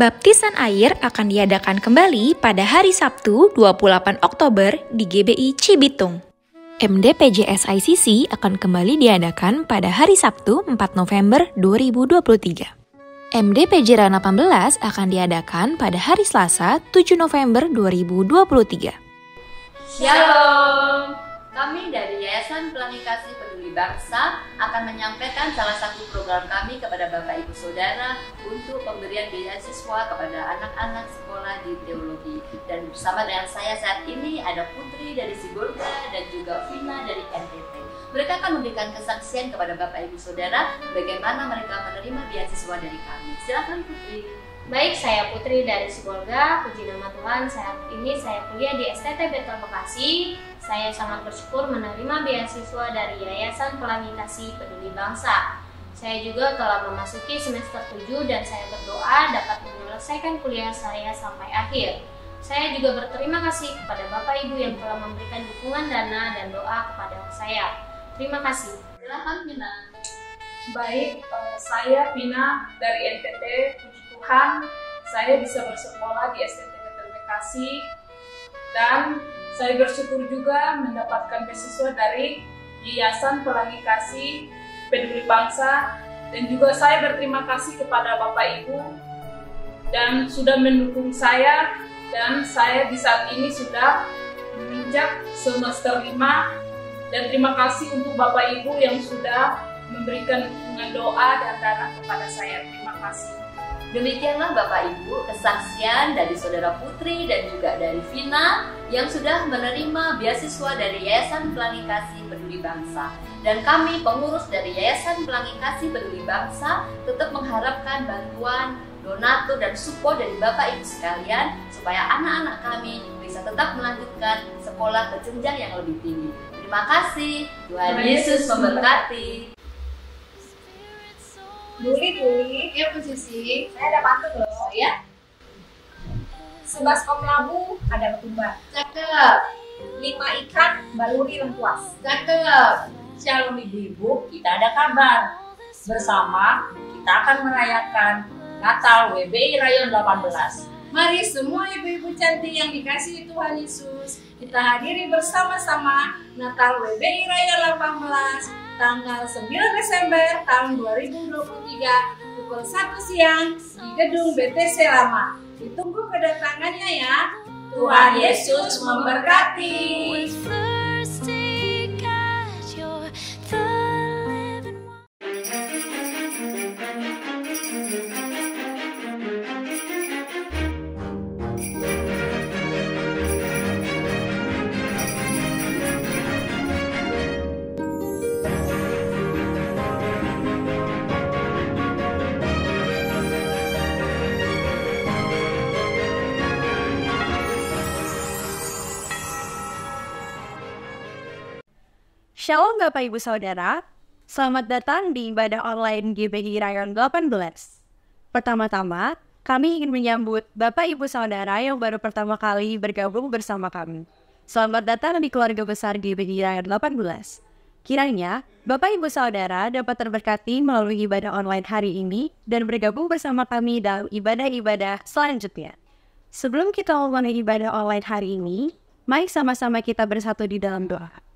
Baptisan air akan diadakan kembali pada hari Sabtu 28 Oktober di GBI Cibitung. MDPJS ICC akan kembali diadakan pada hari Sabtu 4 November 2023. MDPJ RAN 18 akan diadakan pada hari Selasa 7 November 2023. Shalom! Kami dari Yayasan Pelangi Kasih Peduli Bangsa akan menyampaikan salah satu program kami kepada Bapak Ibu Saudara untuk pemberian beasiswa kepada anak-anak sekolah di teologi. Dan bersama dengan saya saat ini ada Putri dari Sibolga dan juga Vina dari NTT. Mereka akan memberikan kesaksian kepada Bapak Ibu Saudara bagaimana mereka menerima beasiswa dari kami. Silakan Putri. Baik, saya Putri dari Sibolga. Puji nama Tuhan, saat ini saya kuliah di STT Betel Bekasi. Saya sangat bersyukur menerima beasiswa dari Yayasan Pelangi Kasih Peduli Bangsa. Saya juga telah memasuki semester 7 dan saya berdoa dapat menyelesaikan kuliah saya sampai akhir. Saya juga berterima kasih kepada Bapak Ibu yang telah memberikan dukungan dana dan doa kepada saya. Terima kasih. Silakan Vina. Baik, saya Vina dari NTT. Puji Tuhan, saya bisa bersekolah di STT Betel Bekasi dan saya bersyukur juga mendapatkan beasiswa dari Yayasan Pelangi Kasih Peduli Bangsa, dan juga saya berterima kasih kepada Bapak Ibu dan sudah mendukung saya, dan saya di saat ini sudah menginjak semester 5, dan terima kasih untuk Bapak Ibu yang sudah memberikan dukungan doa dan dana kepada saya. Terima kasih. Demikianlah Bapak Ibu kesaksian dari Saudara Putri dan juga dari Vina yang sudah menerima beasiswa dari Yayasan Pelangi Kasih Peduli Bangsa. Dan kami pengurus dari Yayasan Pelangi Kasih Peduli Bangsa tetap mengharapkan bantuan, donatur dan support dari Bapak Ibu sekalian supaya anak-anak kami bisa tetap melanjutkan sekolah ke jenjang yang lebih tinggi. Terima kasih. Tuhan Yesus memberkati. Duli, Ya Bu Sisi. saya ada pantun loh ya. Sebaskom labu ada ketumbar, Cakep. 5 ikan baluri lengkuas. Cakep. Shalom ibu-ibu, kita ada kabar. Bersama kita akan merayakan Natal WBI Rayon 18. Mari semua ibu-ibu cantik yang dikasihi Tuhan Yesus, kita hadiri bersama-sama Natal WBI Rayon 18 tanggal 9 Desember tahun 2023 pukul 1 siang di gedung BTC Lama. Ditunggu kedatangannya ya. Tuhan Yesus memberkati. Shalom Bapak Ibu Saudara, selamat datang di ibadah online GBI Rayon 18. Pertama-tama, kami ingin menyambut Bapak Ibu Saudara yang baru pertama kali bergabung bersama kami. Selamat datang di keluarga besar GBI Rayon 18. Kiranya, Bapak Ibu Saudara dapat terberkati melalui ibadah online hari ini dan bergabung bersama kami dalam ibadah-ibadah selanjutnya. Sebelum kita memulai ibadah online hari ini, mari sama-sama kita bersatu di dalam doa.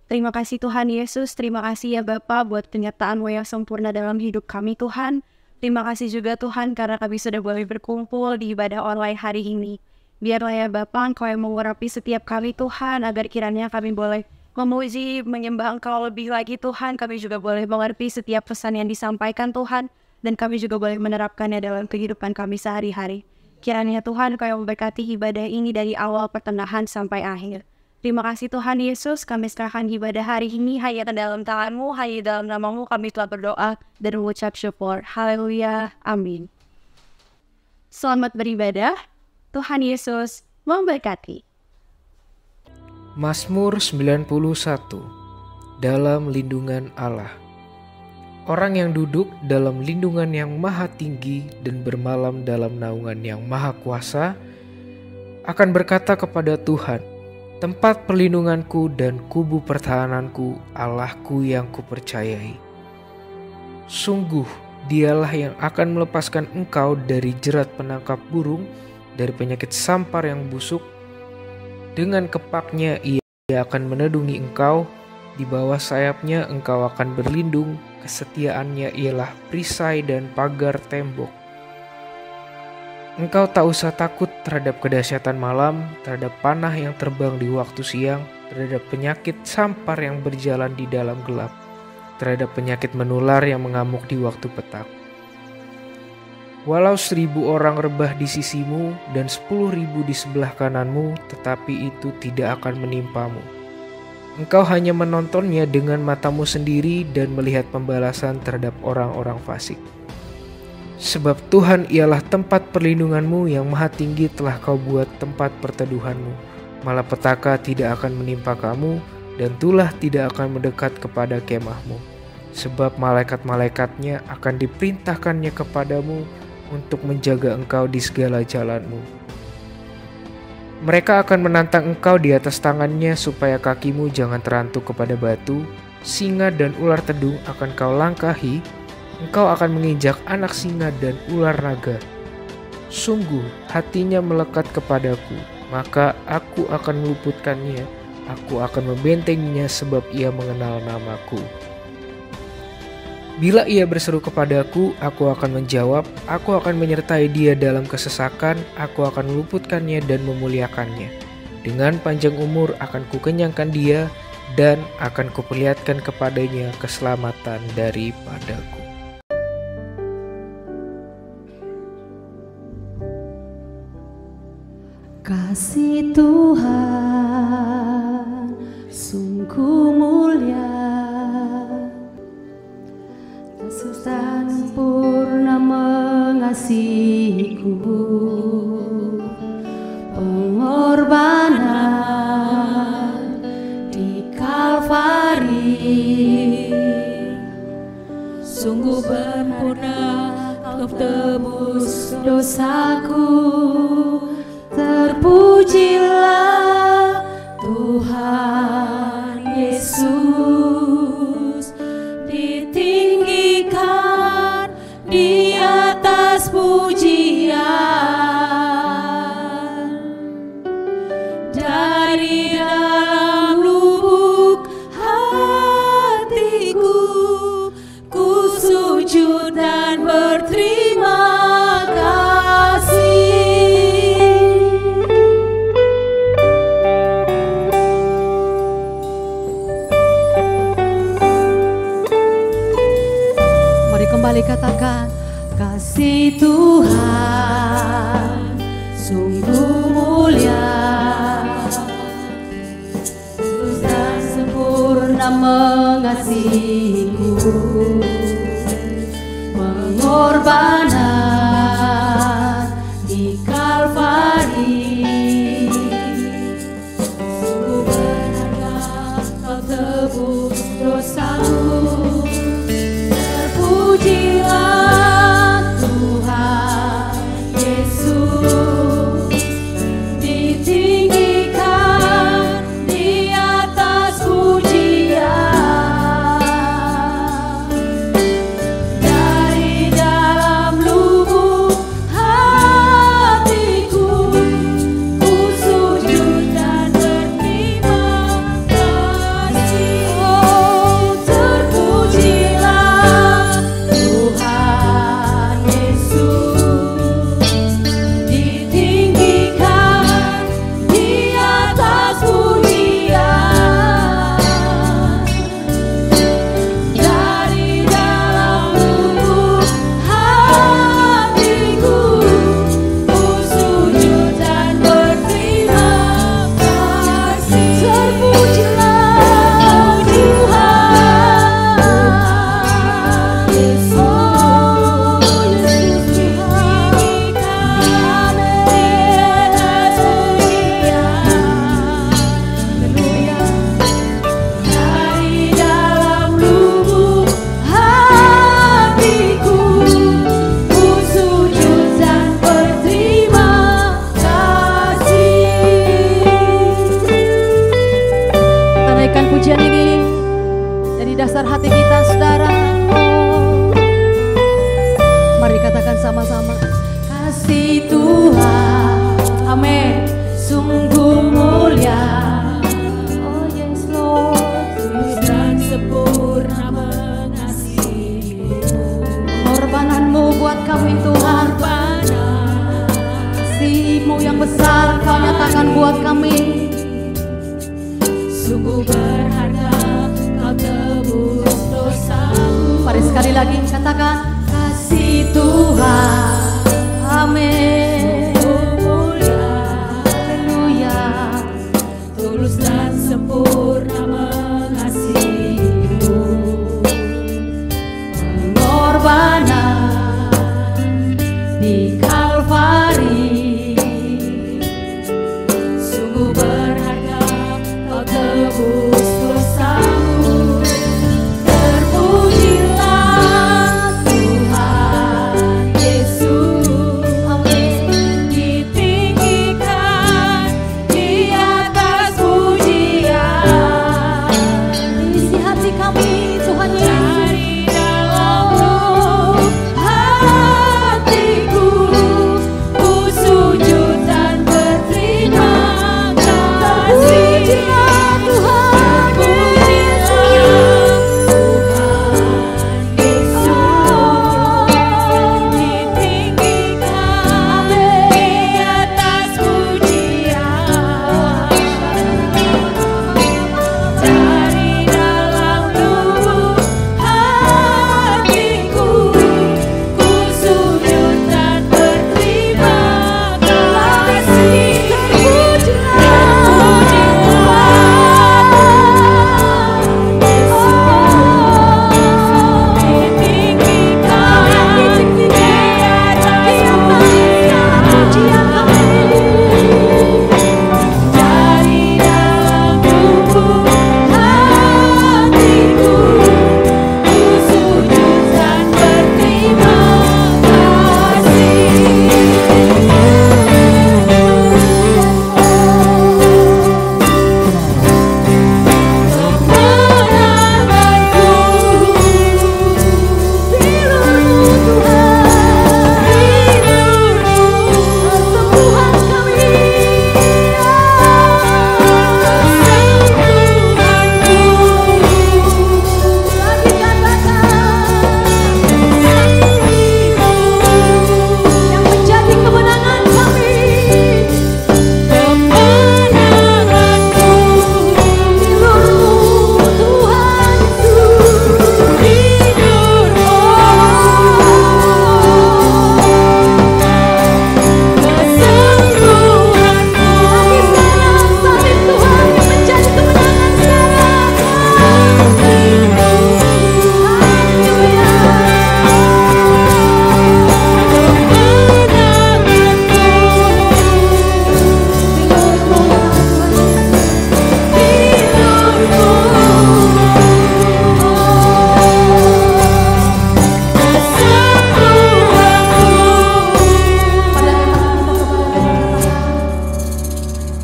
Terima kasih Tuhan Yesus, terima kasih ya Bapa buat penyertaan-Mu yang sempurna dalam hidup kami Tuhan. Terima kasih juga Tuhan karena kami sudah boleh berkumpul di ibadah online hari ini. Biarlah ya Bapa Engkau yang mengurapi setiap kami Tuhan, agar kiranya kami boleh memuji, menyembah Engkau lebih lagi Tuhan. Kami juga boleh mengerti setiap pesan yang disampaikan Tuhan, dan kami juga boleh menerapkannya dalam kehidupan kami sehari-hari. Kiranya Tuhan Engkau yang memberkati ibadah ini dari awal pertengahan sampai akhir. Terima kasih Tuhan Yesus, kami serahkan ibadah hari ini hanya ke dalam tangan-Mu, hanya dalam nama-Mu kami telah berdoa dan mengucap syukur. Haleluya, amin. Selamat beribadah, Tuhan Yesus memberkati. Mazmur 91. Dalam lindungan Allah. Orang yang duduk dalam lindungan yang maha tinggi dan bermalam dalam naungan yang maha kuasa akan berkata kepada Tuhan, tempat perlindunganku dan kubu pertahananku, Allahku yang kupercayai. Sungguh Dialah yang akan melepaskan engkau dari jerat penangkap burung, dari penyakit sampar yang busuk. Dengan kepaknya ia akan menedungi engkau, di bawah sayapnya engkau akan berlindung, kesetiaannya ialah perisai dan pagar tembok. Engkau tak usah takut terhadap kedahsyatan malam, terhadap panah yang terbang di waktu siang, terhadap penyakit sampar yang berjalan di dalam gelap, terhadap penyakit menular yang mengamuk di waktu petang. Walau 1.000 orang rebah di sisimu dan 10.000 di sebelah kananmu, tetapi itu tidak akan menimpamu. Engkau hanya menontonnya dengan matamu sendiri dan melihat pembalasan terhadap orang-orang fasik. Sebab Tuhan ialah tempat perlindunganmu, yang maha tinggi telah kau buat tempat perteduhanmu. Malapetaka tidak akan menimpa kamu, dan tulah tidak akan mendekat kepada kemahmu. Sebab malaikat-malaikatnya akan diperintahkannya kepadamu untuk menjaga engkau di segala jalanmu. Mereka akan menantang engkau di atas tangannya supaya kakimu jangan terantuk kepada batu. Singa dan ular tedung akan kau langkahi. Engkau akan menginjak anak singa dan ular naga. Sungguh hatinya melekat kepadaku, maka aku akan meluputkannya. Aku akan membentenginya sebab ia mengenal namaku. Bila ia berseru kepadaku, aku akan menjawab. Aku akan menyertai dia dalam kesesakan. Aku akan meluputkannya dan memuliakannya. Dengan panjang umur akan kukenyangkan dia, dan akan kuperlihatkan kepadanya keselamatan daripadaku. Kasih Tuhan sungguh mulia, Yesus dan sempurna mengasihiku, pengorbanan di Kalvari, sungguh sempurna kau tebus dosaku. Terpujilah Tuhan Yesus, ditinggikan di atas pujian. Dari dalam lubuk hatiku, ku sujud dan berterima kasih. Kembali katakan, kasih Tuhan sungguh mulia, tulus dan sempurna mengasihiku, pengorbanan di Kalvari, sungguh berharga kau tebus dosaku. Pujilah Tuhan Yesus, ditinggikan di atas pujian. Dari dalam bersama-sama. Kasih Tuhan, amin, sungguh mulia. Oh yes Lord, tulus dan sempurna mengasihi-Mu. Pengorbananmu buat kami Tuhan, kasih-Mu yang besar Kau nyatakan buat kami. Sungguh berharga Kau tebus dosaku. Mari sekali lagi katakan, kasih Tuhan, amin, mulia, haleluya, tulus dan sempurna mengasihi-Mu. Pengorbanan di Kalvari, sungguh berharga Kau tebus dosamu. Terpujilah Tuhan Yesus, amin, ditinggikan di atas pujian. Isi hati kami Tuhan Yesus, dari dalam lubuk hatiku ku sujud dan berterima kasih. Terpujilah Tuhan, ditinggikan di atas pujian. Dari dalam lubuk hatiku ku sujud dan berterima kasih.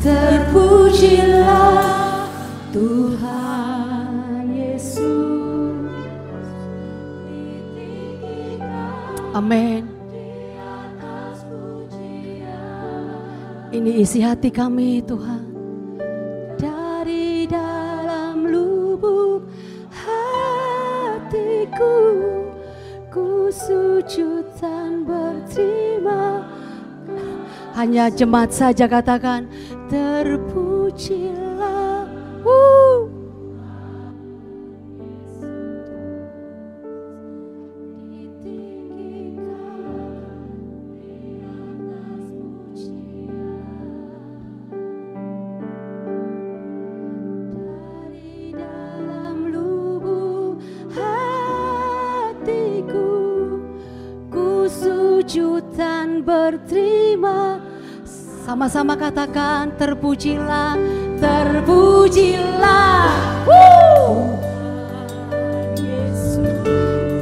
Terpujilah Tuhan Yesus. Amin. Ini isi hati kami Tuhan. Dari dalam lubuk hatiku ku sujud dan berterima. Hanya jemaat saja katakan, terpujilah. Dari dalam lubuk hatiku ku sujud dan berterima. Sama-sama katakan, terpujilah, terpujilah.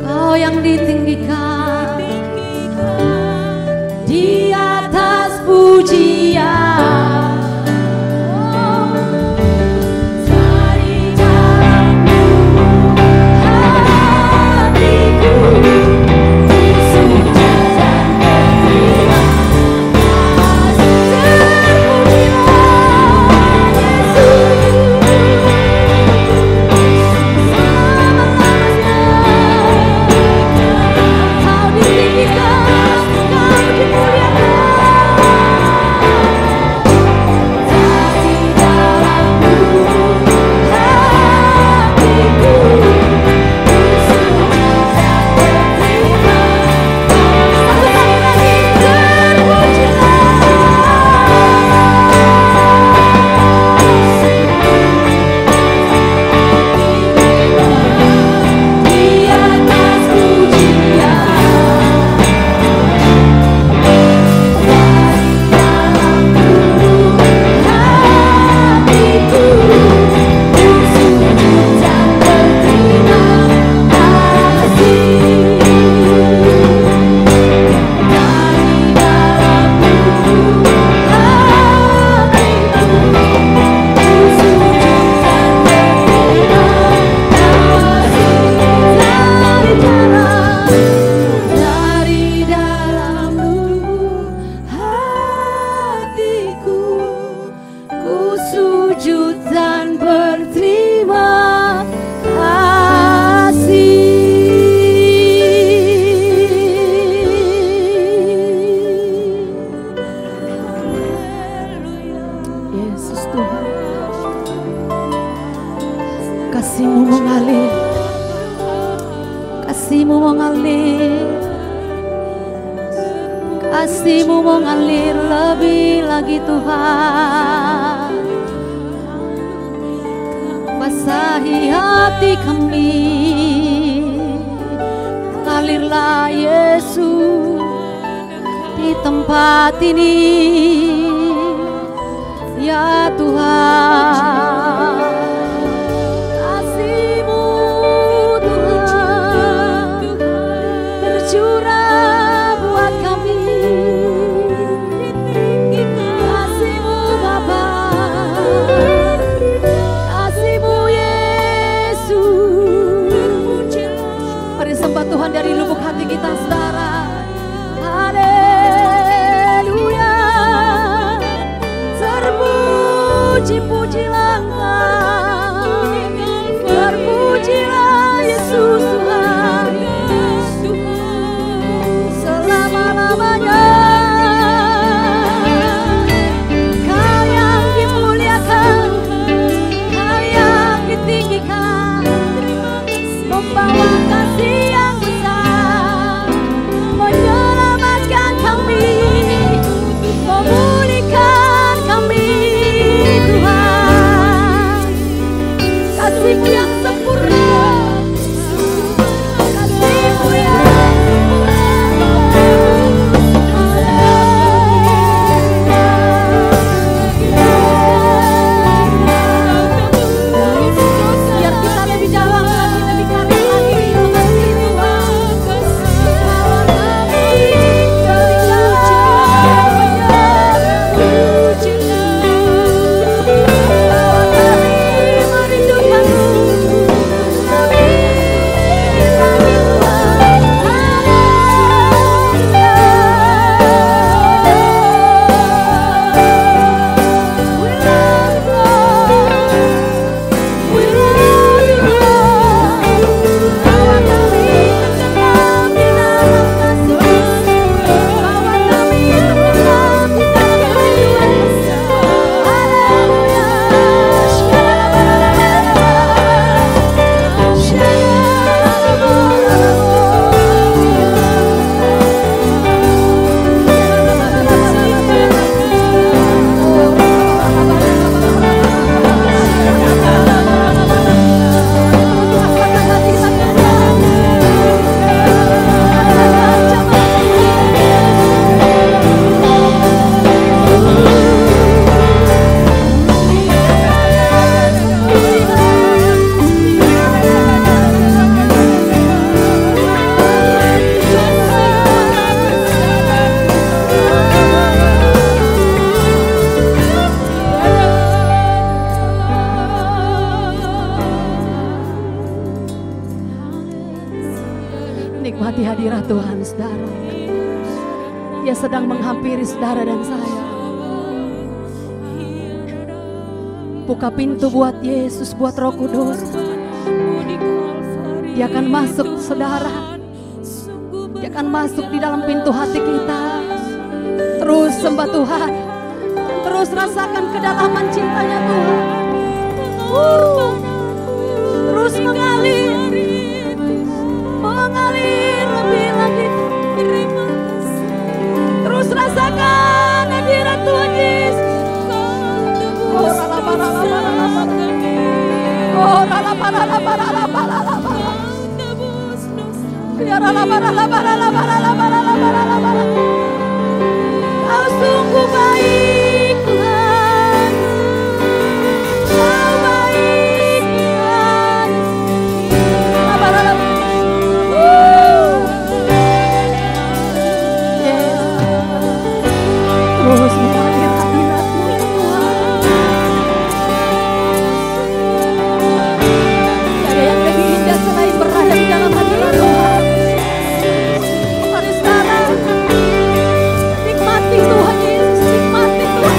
Kau yang ditinggikan di atas pujian. Dari dalam lubuk hatiku sujud dan Kasih-Mu mengalir lebih lagi Tuhan. Basahi hati kami, alirlah Yesus di tempat ini, ya Tuhan. Kasih-Mu Tuhan tercurah buat kami. Kasih-Mu Bapa, kasih-Mu Yesus. Mari sembah Tuhan dari lubuk hati kita, saudara. Haleluya, terpuji-pujilah Engkau, terpujilah Yesus Tuhan selama-lamanya. Kau yang dimuliakan, Kau yang ditinggikan, membawa kasih yang besar, menyelamatkan kami, memulihkan kami Tuhan. Kasih-Mu yang sempurna, kasih-Mu yang biar kita lebih dalam lagi, lebih karib lagi. Kasih Tuhan, bawa kami lebih dalam, bawa kami merindukan-Mu lebih lagi Tuhan. We love you, bawa kami tenggelam di dalam kasih-Mu, bawa kami tenggelam di dalam kerinduan-Mu. Haleluya. Nikmati hadirat Tuhan, saudara. Dia sedang menghampiri saudara dan saya. Buka pintu buat Yesus, buat Roh Kudus. Dia akan masuk, saudara. Dia akan masuk di dalam pintu hati kita. Terus sembah Tuhan, terus rasakan kedalaman cintanya Tuhan. Terus mengalir lebih lagi. Terus rasakan hadirat Tuhan Yesus. Kau sungguh baik Tuhan, Kau baik Tuhan. Terus mengalir hadirat-Mu ya Tuhan. Tiada yang lebih indah selain berada di dalam hadirat Tuhan. Mari sekarang nikmati Tuhan Yesus, nikmati Tuhan.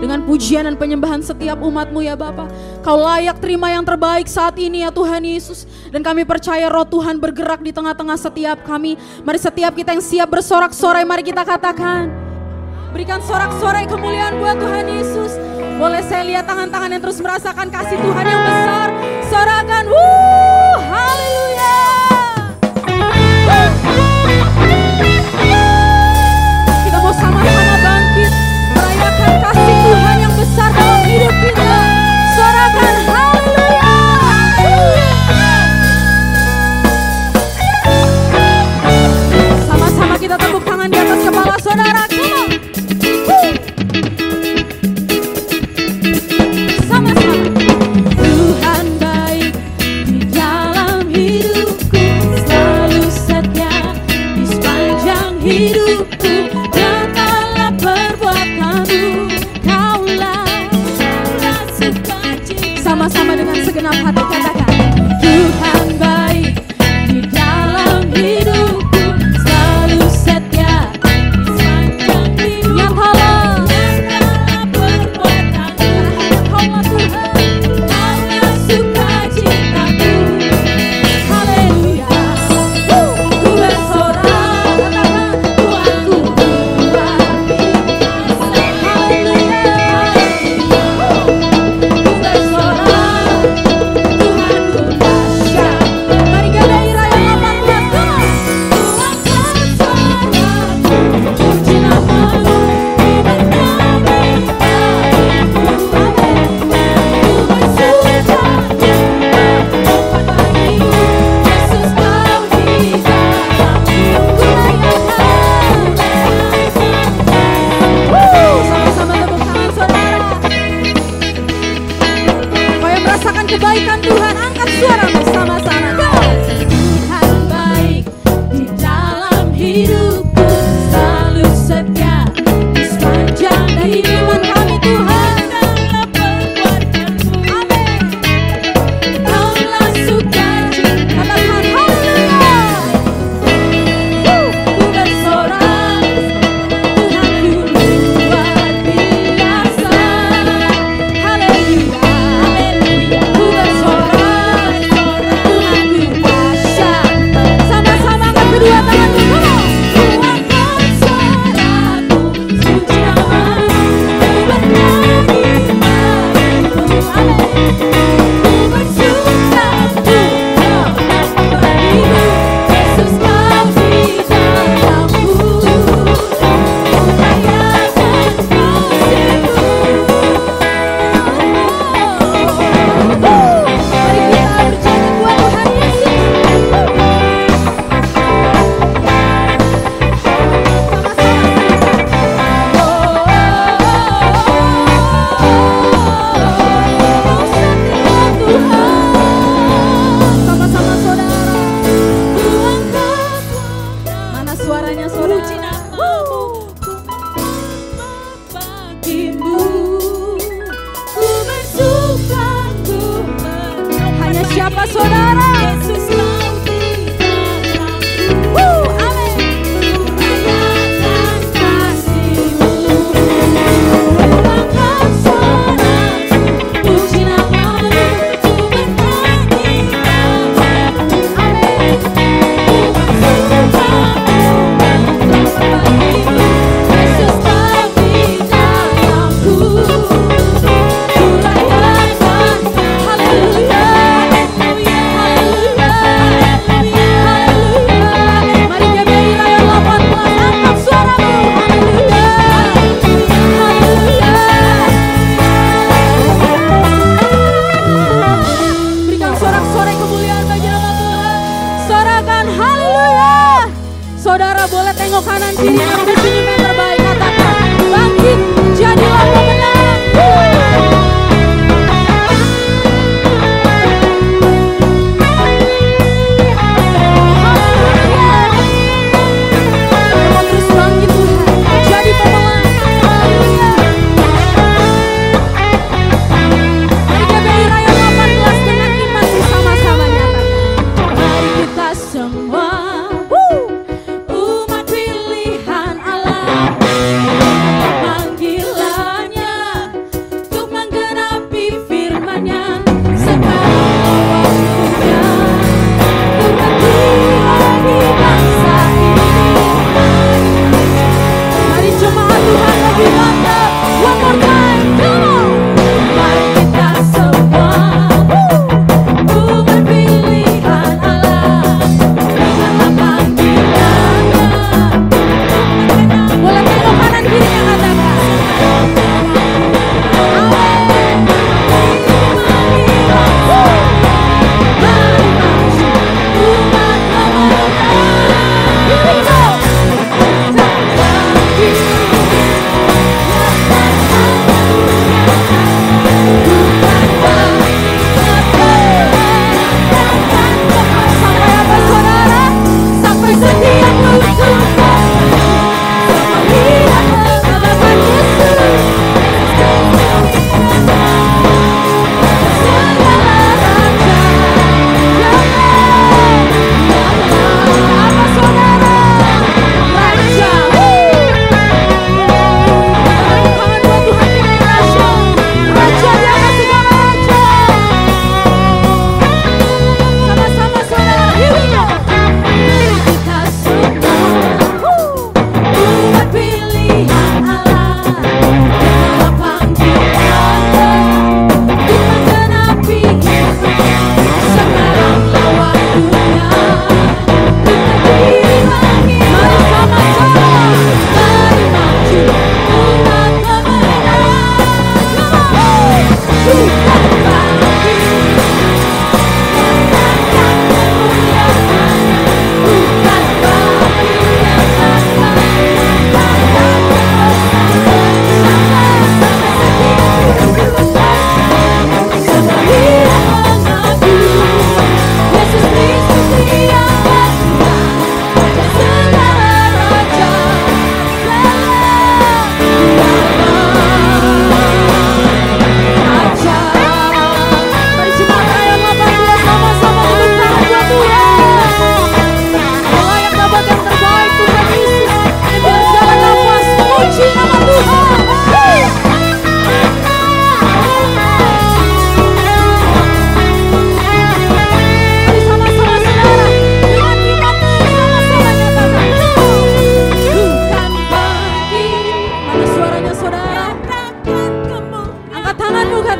dengan pujian dan penyembahan setiap umat-Mu ya Bapa. Kau layak terima yang terbaik saat ini ya Tuhan Yesus. Dan kami percaya roh Tuhan bergerak di tengah-tengah setiap kami. Mari setiap kita yang siap bersorak-sorai, mari kita katakan. Berikan sorak-sorai kemuliaan buat Tuhan Yesus. Boleh saya lihat tangan-tangan yang terus merasakan kasih Tuhan yang besar. Sorakan, haleluya. Kita mau sama-sama bangkit merayakan kasih Tuhan yang besar dalam hidup kita. Sorakan haleluya. Sama-sama kita tepuk tangan di atas kepala saudara. Sama-sama. Tuhan baik di dalam hidupku, selalu setia di sepanjang hidupku. Nyatalah perbuatanmu, kaulah sukacita. Sama-sama dengan segenap hati katakan, Tuhan baik di dalam hidupku, selalu setia di sepanjang hidupku. Nyatalah perbuatanmu, kaulah Tuhan, kaulah sukacitaku. Haleluya. Ku bersorak, katakan Tuhanku luar biasa. Haleluya. Ku bersorak, Tuhanku dahsyat. Mari gadai raya 18, Tuhan bersorak, puji namamu, sama-sama tepuk tangan saudara. Kau yang merasakan kebaikan Tuhan, angkat suaramu sama-sama. Tuhan baik di dalam hidupku, selalu setia di sepanjang kehidupan kami Tuhan. Amin. Kaulah sukacita, katakan haleluya. Ku bersorak, Tuhanku luar biasa. Haleluya. Ku bersorak, Tuhanku dahsyat. Sama-sama angkat kedua tanganmu, come on. Tuhan bersorakku, puji namamu, ku bernyanyi bagimu. Amin. Ku bersuka bagimu, Yesus kau di dalamku. Rayakan kasih-Mu. Mari kita berjalan buat Tuhan Yesus. Sama-sama saudara. Mana suaranya saudara? Bagimu ku bersuka, ku hanya siapa saudara? Yesus kau di dalamku. Amin. Rayakan kasih-Mu. Angkat sorakku, puji namamu, ku bernyanyi bagimu. Amin. Ku bersuka bagimu, Yesus kau di dalamku. Ku rayakan haleluya. Haleluya. Haleluya. Mari GBI Rayon 18, angkat suaramu. Haleluya. Haleluya. Berikan sorak-sorai kemuliaan bagi nama Tuhan. Sorakan haleluya. Saudara boleh tengok kanan kiri, ambil senyum yang terbaik, katakan bangkit, jadilah pemenang. Terus bangkit Tuhan, jadi pemenang. Haleluya. Mari GBI Rayon 18 dengan iman bersama-sama nyatakan. Mari kita semua umat pilihan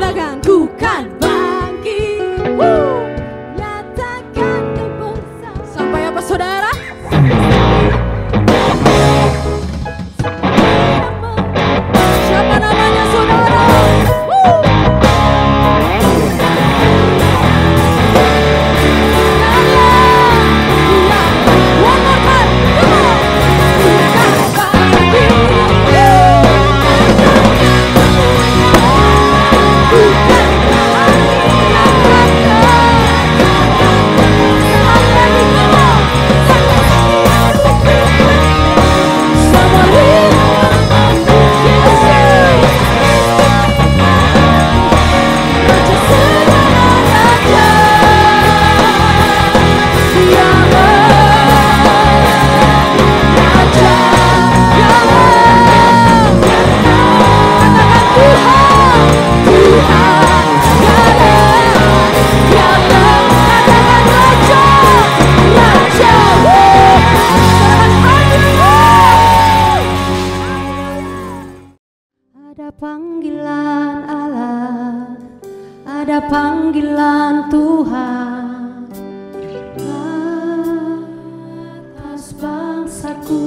Katakan, ku kan bangkit. Nyatakan kebesaran. Sampai apa saudara? Siapa namanya saudara? One more time, come on. Panggilan Allah, ada panggilan Tuhan atas bangsaku.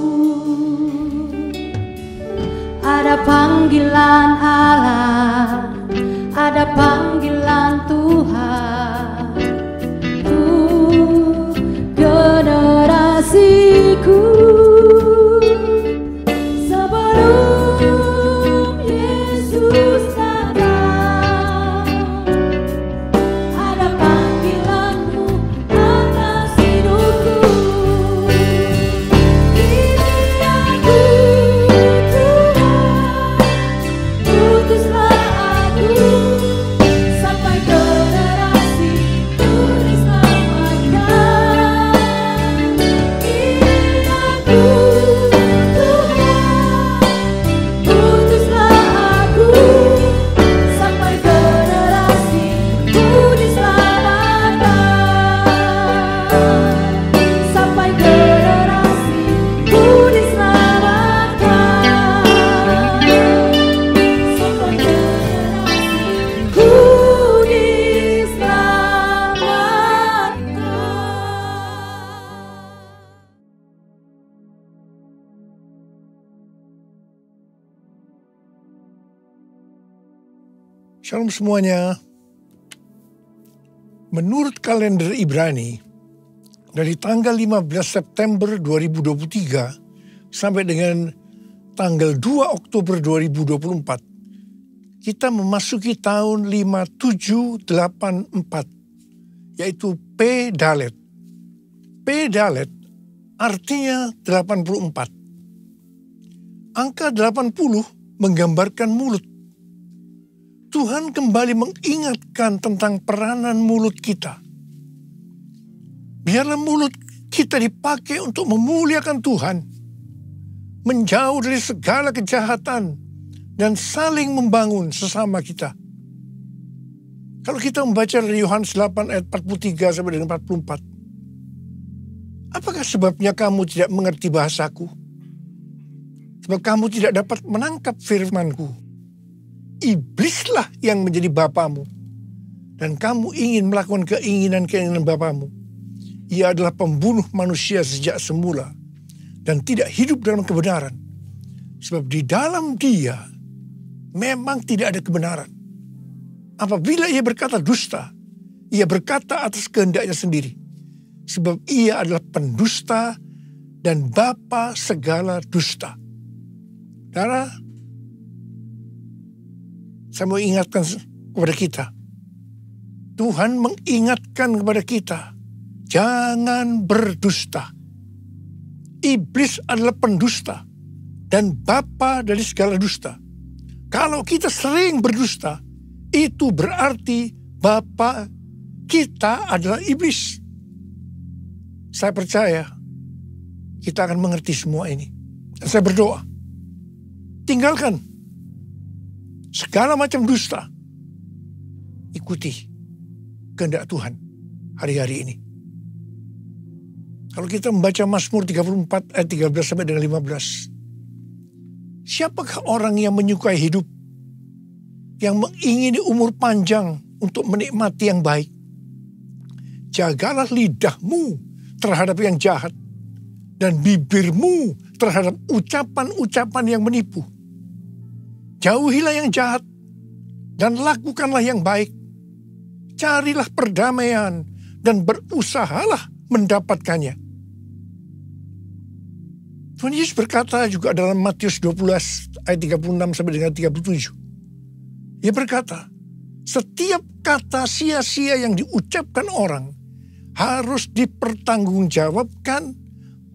Ada panggilan Allah, ada panggilan Tuhan untuk generasiku. Shalom semuanya. Menurut kalender Ibrani, dari tanggal 15 September 2023 sampai dengan tanggal 2 Oktober 2024, kita memasuki tahun 5784, yaitu P Dalet. P Dalet artinya 84. Angka 80 menggambarkan mulut. Tuhan kembali mengingatkan tentang peranan mulut kita. Biarlah mulut kita dipakai untuk memuliakan Tuhan, menjauh dari segala kejahatan, dan saling membangun sesama kita. Kalau kita membaca dari Yohanes 8 ayat 43 sampai dengan 44, apakah sebabnya kamu tidak mengerti bahasaku? Sebab kamu tidak dapat menangkap firmanku. Iblislah yang menjadi bapamu, dan kamu ingin melakukan keinginan-keinginan bapamu. Ia adalah pembunuh manusia sejak semula, dan tidak hidup dalam kebenaran. Sebab di dalam dia memang tidak ada kebenaran. Apabila ia berkata dusta, ia berkata atas kehendaknya sendiri. Sebab ia adalah pendusta dan bapa segala dusta. Saudara, saya mau ingatkan kepada kita. Tuhan mengingatkan kepada kita, jangan berdusta. Iblis adalah pendusta dan bapa dari segala dusta. Kalau kita sering berdusta, itu berarti bapa kita adalah iblis. Saya percaya kita akan mengerti semua ini. Dan saya berdoa, tinggalkan segala macam dusta. Ikuti kehendak Tuhan hari-hari ini. Kalau kita membaca Mazmur 34 ayat 13 sampai dengan 15. Siapakah orang yang menyukai hidup yang mengingini umur panjang untuk menikmati yang baik. Jagalah lidahmu terhadap yang jahat dan bibirmu terhadap ucapan-ucapan yang menipu. Jauhilah yang jahat dan lakukanlah yang baik. Carilah perdamaian dan berusahalah mendapatkannya. Tuhan Yesus berkata juga dalam Matius 12 ayat 36 sampai dengan 37. Ia berkata, setiap kata sia-sia yang diucapkan orang harus dipertanggungjawabkan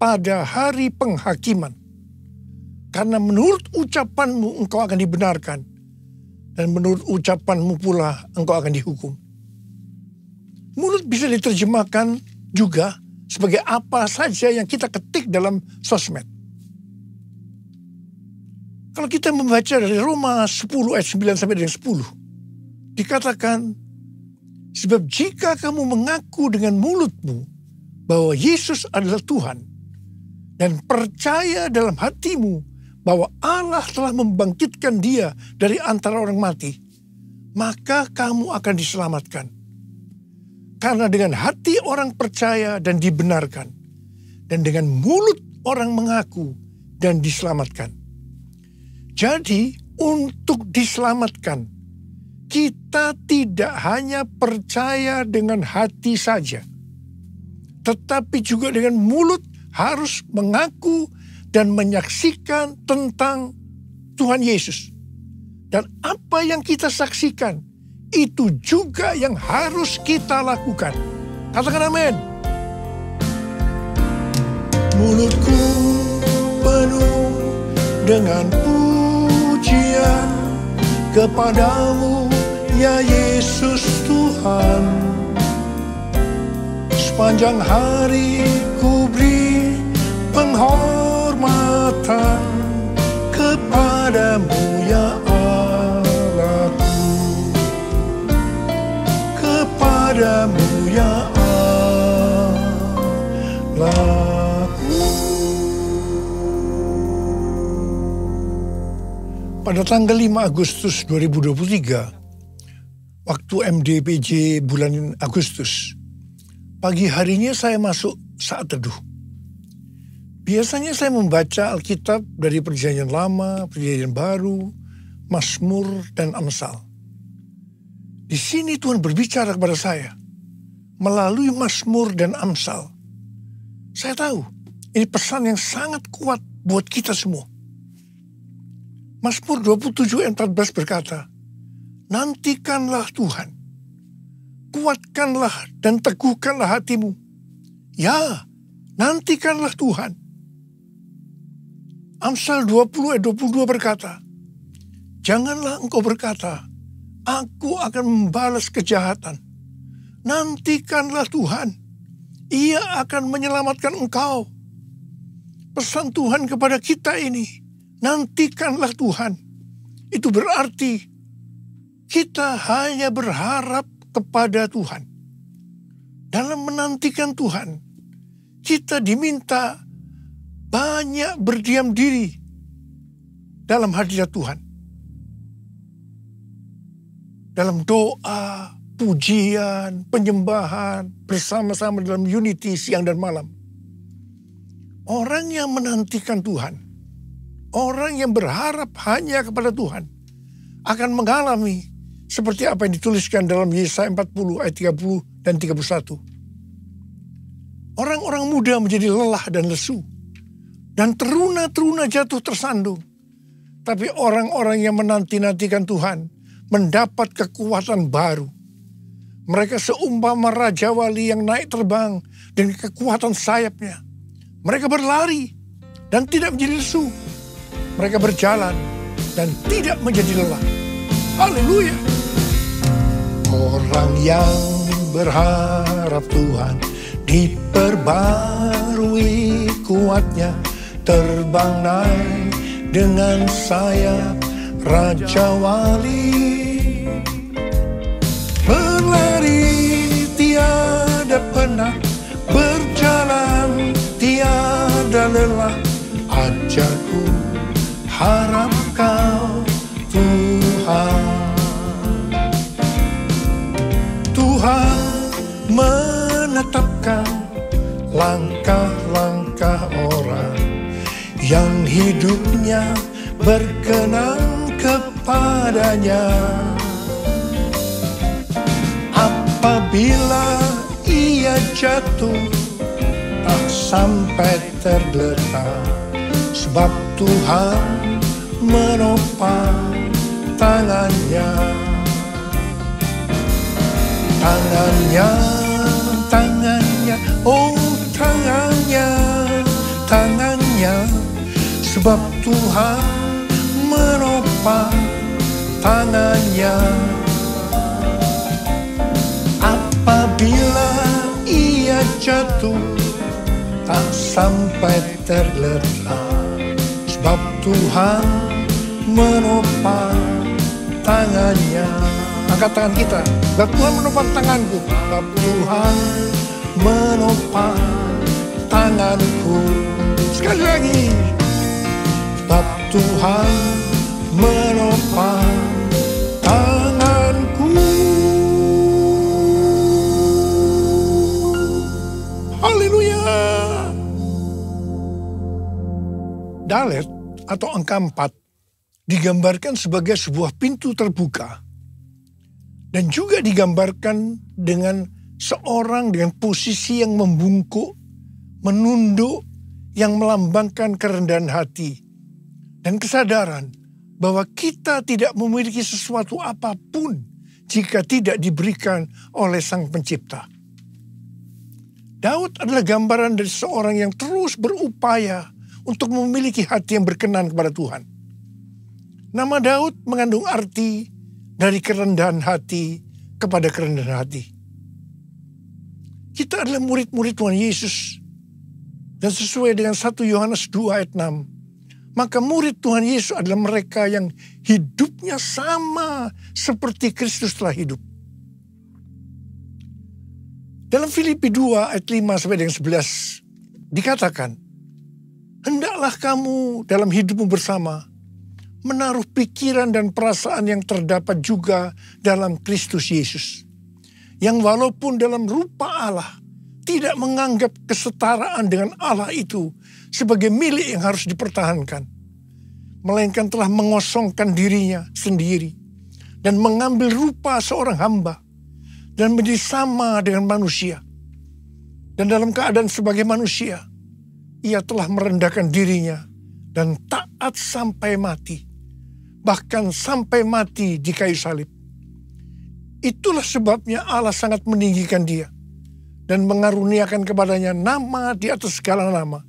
pada hari penghakiman. Karena menurut ucapanmu engkau akan dibenarkan, dan menurut ucapanmu pula engkau akan dihukum. Mulut bisa diterjemahkan juga sebagai apa saja yang kita ketik dalam sosmed. Kalau kita membaca dari Roma 10 ayat 9 sampai dengan 10, dikatakan, sebab jika kamu mengaku dengan mulutmu bahwa Yesus adalah Tuhan, dan percaya dalam hatimu bahwa Allah telah membangkitkan dia dari antara orang mati, maka kamu akan diselamatkan. Karena dengan hati orang percaya dan dibenarkan, dan dengan mulut orang mengaku dan diselamatkan. Jadi untuk diselamatkan, kita tidak hanya percaya dengan hati saja, tetapi juga dengan mulut harus mengaku dan menyaksikan tentang Tuhan Yesus. Dan apa yang kita saksikan, itu juga yang harus kita lakukan. Katakan amin. Mulutku penuh dengan pujian kepadamu, ya Yesus Tuhan. Sepanjang hari ku beri penghormatan kepadamu, ya Allahku. Kepadamu, ya Allahku. Pada tanggal 5 Agustus 2023, waktu MDPJ bulan Agustus, pagi harinya saya masuk saat teduh. Biasanya saya membaca Alkitab dari Perjanjian Lama, Perjanjian Baru, Mazmur, dan Amsal. Di sini Tuhan berbicara kepada saya melalui Mazmur dan Amsal. Saya tahu ini pesan yang sangat kuat buat kita semua. Mazmur 27 ayat 14 berkata, nantikanlah Tuhan, kuatkanlah dan teguhkanlah hatimu. Ya, nantikanlah Tuhan. Amsal 20 ayat 22 berkata, janganlah engkau berkata, aku akan membalas kejahatan. Nantikanlah Tuhan, Ia akan menyelamatkan engkau. Pesan Tuhan kepada kita ini, nantikanlah Tuhan. Itu berarti kita hanya berharap kepada Tuhan. Dalam menantikan Tuhan, kita diminta banyak berdiam diri dalam hadirat Tuhan. Dalam doa, pujian, penyembahan, bersama-sama dalam unity siang dan malam. Orang yang menantikan Tuhan, orang yang berharap hanya kepada Tuhan, akan mengalami seperti apa yang dituliskan dalam Yesaya 40 ayat 30 dan 31. Orang-orang muda menjadi lelah dan lesu, dan teruna-teruna jatuh tersandung. Tapi orang-orang yang menanti-nantikan Tuhan mendapat kekuatan baru. Mereka seumpama Raja Wali yang naik terbang dengan kekuatan sayapnya. Mereka berlari dan tidak menjadi lesu. Mereka berjalan dan tidak menjadi lelah. Haleluya. Orang yang berharap Tuhan diperbarui kuatnya, terbang naik dengan sayap Raja Wali. Berlari tiada penat, berjalan tiada lelah. Ajarku harap kau Tuhan. langkah-langkah orang yang hidupnya berkenan kepadanya. Apabila ia jatuh, tak sampai tergeletak, sebab Tuhan menopang tangannya. Tangannya, tangannya, oh tangannya, tangannya, sebab Tuhan menopang tangannya. Apabila ia jatuh, tak sampai tergeletak, sebab Tuhan menopang tangannya. Angkat tangan kita. Sebab Tuhan menopang tanganku. Sebab Tuhan menopang tanganku. Sekali lagi. Sebab Tuhan menopang tanganku. Haleluya. Dalet atau angka 4 digambarkan sebagai sebuah pintu terbuka. Dan juga digambarkan dengan seorang dengan posisi yang membungkuk, menunduk, yang melambangkan kerendahan hati. Dan kesadaran bahwa kita tidak memiliki sesuatu apapun jika tidak diberikan oleh Sang Pencipta. Daud adalah gambaran dari seorang yang terus berupaya untuk memiliki hati yang berkenan kepada Tuhan. Nama Daud mengandung arti dari kerendahan hati kepada kerendahan hati. Kita adalah murid-murid Tuhan Yesus. Dan sesuai dengan 1 Yohanes 2 ayat 6. Maka murid Tuhan Yesus adalah mereka yang hidupnya sama seperti Kristus telah hidup. Dalam Filipi 2 ayat 5 sampai dengan 11 dikatakan, hendaklah kamu dalam hidupmu bersama menaruh pikiran dan perasaan yang terdapat juga dalam Kristus Yesus. Yang walaupun dalam rupa Allah, tidak menganggap kesetaraan dengan Allah itu sebagai milik yang harus dipertahankan. Melainkan telah mengosongkan dirinya sendiri. Dan mengambil rupa seorang hamba. Dan menjadi sama dengan manusia. Dan dalam keadaan sebagai manusia, ia telah merendahkan dirinya dan taat sampai mati. Bahkan sampai mati di kayu salib. Itulah sebabnya Allah sangat meninggikan dia dan mengaruniakan kepadanya nama di atas segala nama,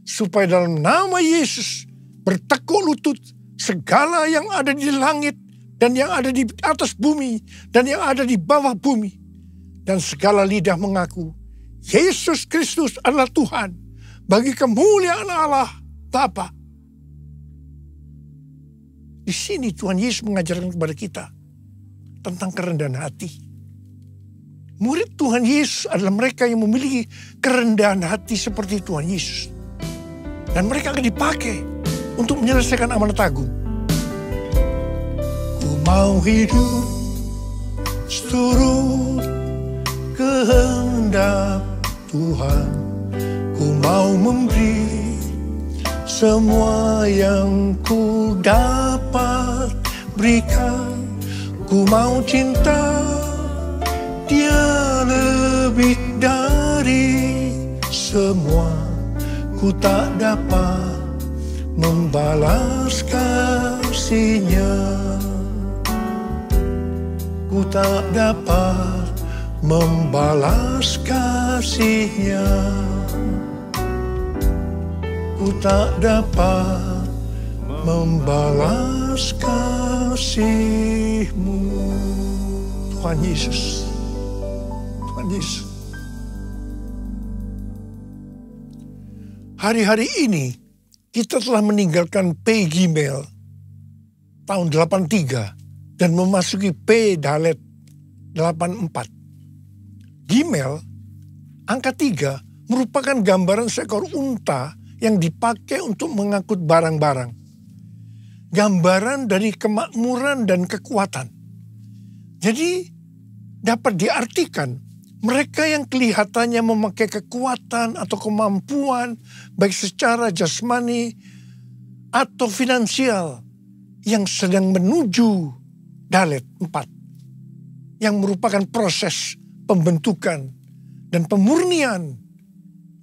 supaya dalam nama Yesus bertekuk lutut segala yang ada di langit dan yang ada di atas bumi dan yang ada di bawah bumi, dan segala lidah mengaku Yesus Kristus adalah Tuhan bagi kemuliaan Allah Bapa. Di sini Tuhan Yesus mengajarkan kepada kita tentang kerendahan hati. Murid Tuhan Yesus adalah mereka yang memiliki kerendahan hati seperti Tuhan Yesus. Dan mereka akan dipakai untuk menyelesaikan amanat agung. Ku mau hidup seturut kehendak Tuhan. Ku mau memberi semua yang ku dapat berikan. Ku mau cinta dia lebih dari semua. Ku tak dapat membalas kasihnya. Ku tak dapat membalas kasihnya. Ku tak dapat membalas kasih-Mu. Tuhan Yesus. Tuhan Yesus. Hari-hari ini kita telah meninggalkan P Gimel tahun 83 dan memasuki P Dalet 84. Gimel, angka 3, merupakan gambaran seekor unta yang dipakai untuk mengangkut barang-barang. Gambaran dari kemakmuran dan kekuatan. Jadi dapat diartikan Mereka yang kelihatannya memakai kekuatan atau kemampuan baik secara jasmani atau finansial yang sedang menuju Dalet 4 yang merupakan proses pembentukan dan pemurnian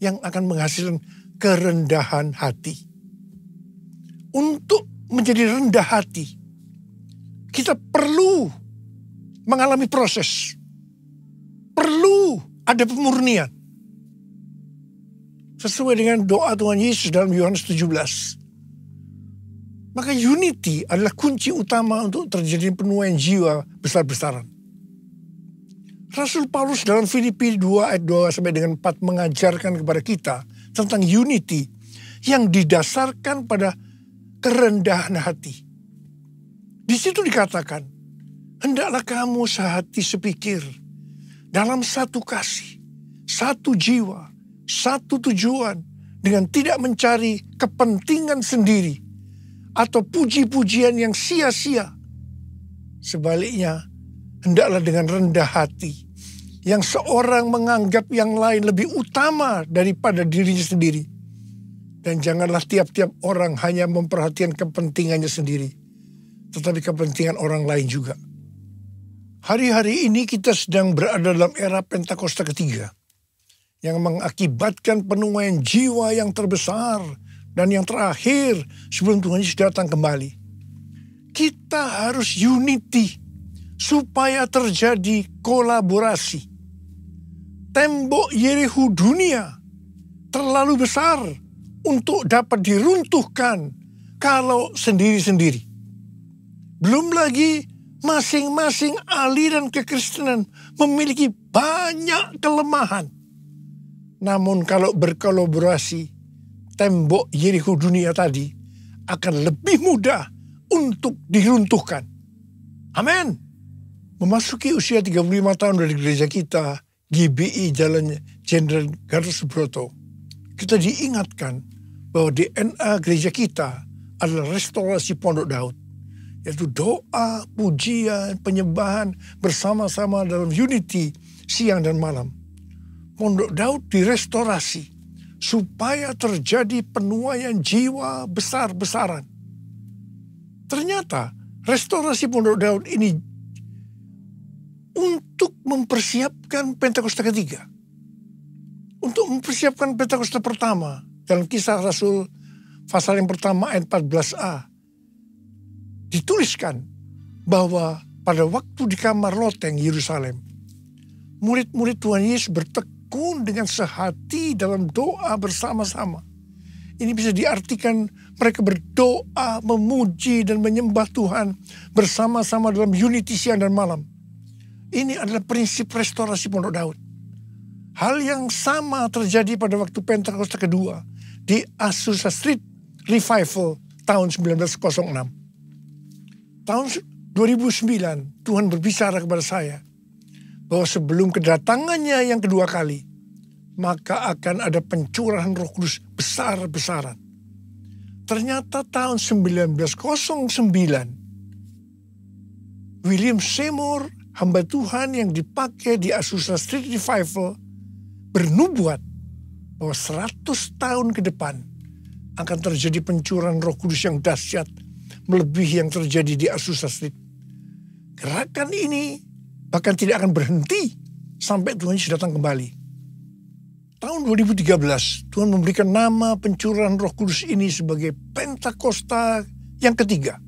yang akan menghasilkan kerendahan hati. Untuk menjadi rendah hati, kita perlu mengalami proses. Perlu ada pemurnian. Sesuai dengan doa Tuhan Yesus dalam Yohanes 17. Maka unity adalah kunci utama untuk terjadi penuaian jiwa besar-besaran. Rasul Paulus dalam Filipi 2 ayat 2 sampai dengan 4 mengajarkan kepada kita tentang unity yang didasarkan pada kerendahan hati. Di situ dikatakan, hendaklah kamu sehati sepikir, dalam satu kasih, satu jiwa, satu tujuan, dengan tidak mencari kepentingan sendiri atau puji-pujian yang sia-sia. Sebaliknya, hendaklah dengan rendah hati, yang seorang menganggap yang lain lebih utama daripada dirinya sendiri. Dan janganlah tiap-tiap orang hanya memperhatikan kepentingannya sendiri, tetapi kepentingan orang lain juga. Hari-hari ini kita sedang berada dalam era Pentakosta ketiga yang mengakibatkan penuaian jiwa yang terbesar dan yang terakhir sebelum Tuhan Yesus datang kembali. Kita harus unity supaya terjadi kolaborasi. Tembok Yerikho dunia terlalu besar untuk dapat diruntuhkan kalau sendiri-sendiri. Belum lagi masing-masing aliran kekristenan memiliki banyak kelemahan. Namun kalau berkolaborasi, tembok Yerikho dunia tadi akan lebih mudah untuk diruntuhkan. Amin. Memasuki usia 35 tahun dari gereja kita, GBI Jalan Jenderal Gatot Subroto, kita diingatkan bahwa DNA gereja kita adalah restorasi Pondok Daud. Yaitu doa, pujian, penyembahan bersama-sama dalam unity siang dan malam. Pondok Daud direstorasi supaya terjadi penuaian jiwa besar-besaran. Ternyata restorasi Pondok Daud ini untuk mempersiapkan Pentakosta ketiga. Untuk mempersiapkan Pentakosta pertama dalam Kisah Rasul pasal yang pertama ayat 14a. Dituliskan bahwa pada waktu di kamar loteng Yerusalem, murid-murid Tuhan Yesus bertekun dengan sehati dalam doa bersama-sama. Ini bisa diartikan mereka berdoa, memuji dan menyembah Tuhan bersama-sama dalam unity siang dan malam. Ini adalah prinsip restorasi Pondok Daud. Hal yang sama terjadi pada waktu Pentakosta kedua di Azusa Street Revival tahun 1906. Tahun 2009, Tuhan berbicara kepada saya bahwa sebelum kedatangannya yang kedua kali, maka akan ada pencurahan Roh Kudus besar-besaran. Ternyata tahun 1909, William Seymour, hamba Tuhan yang dipakai di Azusa Street Revival, bernubuat bahwa 100 tahun ke depan akan terjadi pencurahan Roh Kudus yang dahsyat, melebihi yang terjadi di Azusa Street. Gerakan ini bahkan tidak akan berhenti sampai Tuhan Yesus datang kembali. Tahun 2013, Tuhan memberikan nama pencurahan Roh Kudus ini sebagai Pentakosta yang ketiga.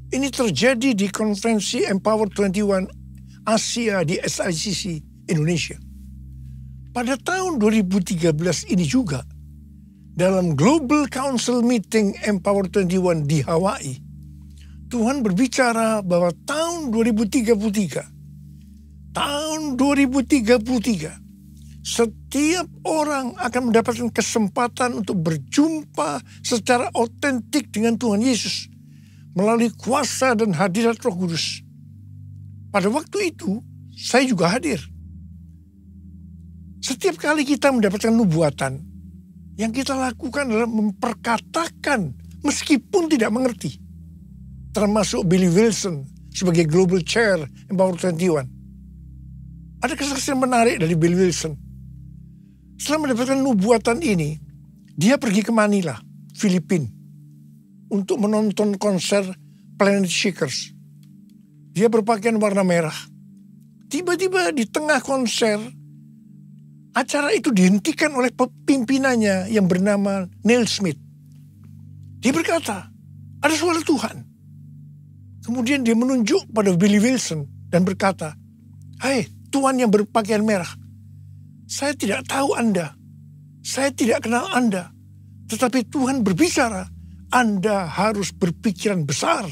Ini terjadi di konferensi Empower 21 Asia di SICC Indonesia. Pada tahun 2013 ini juga, dalam Global Council Meeting Empower 21 di Hawaii, Tuhan berbicara bahwa tahun 2033, setiap orang akan mendapatkan kesempatan untuk berjumpa secara otentik dengan Tuhan Yesus melalui kuasa dan hadirat Roh Kudus. Pada waktu itu, saya juga hadir. Setiap kali kita mendapatkan nubuatan, yang kita lakukan adalah memperkatakan meskipun tidak mengerti. Termasuk Billy Wilson sebagai Global Chair Empower 21. Ada kesaksian menarik dari Bill Wilson. Setelah mendapatkan nubuatan ini, dia pergi ke Manila, Filipina, untuk menonton konser Planet Shakers. Dia berpakaian warna merah. Tiba-tiba di tengah konser, acara itu dihentikan oleh pimpinannya yang bernama Neil Smith. Dia berkata, ada suara Tuhan. Kemudian dia menunjuk pada Billy Wilson dan berkata, "Hai, Tuhan yang berpakaian merah, saya tidak tahu Anda, saya tidak kenal Anda, tetapi Tuhan berbicara, Anda harus berpikiran besar."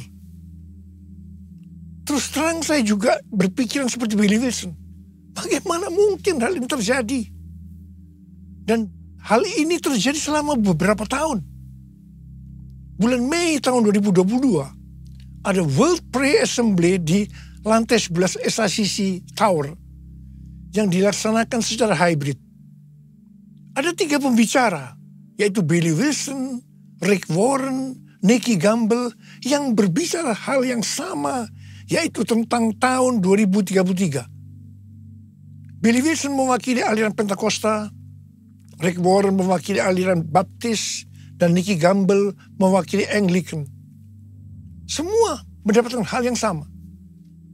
Terus terang saya juga berpikiran seperti Billy Wilson. Bagaimana mungkin hal ini terjadi? Dan hal ini terjadi selama beberapa tahun. Bulan Mei tahun 2022, ada World Prayer Assembly di lantai 11 SICC Tower yang dilaksanakan secara hybrid. Ada 3 pembicara, yaitu Billy Wilson, Rick Warren, Nicky Gamble, yang berbicara hal yang sama, yaitu tentang tahun 2033. Billy Wilson mewakili aliran Pentakosta, Rick Warren mewakili aliran Baptis, dan Nicky Gamble mewakili Anglican. Semua mendapatkan hal yang sama.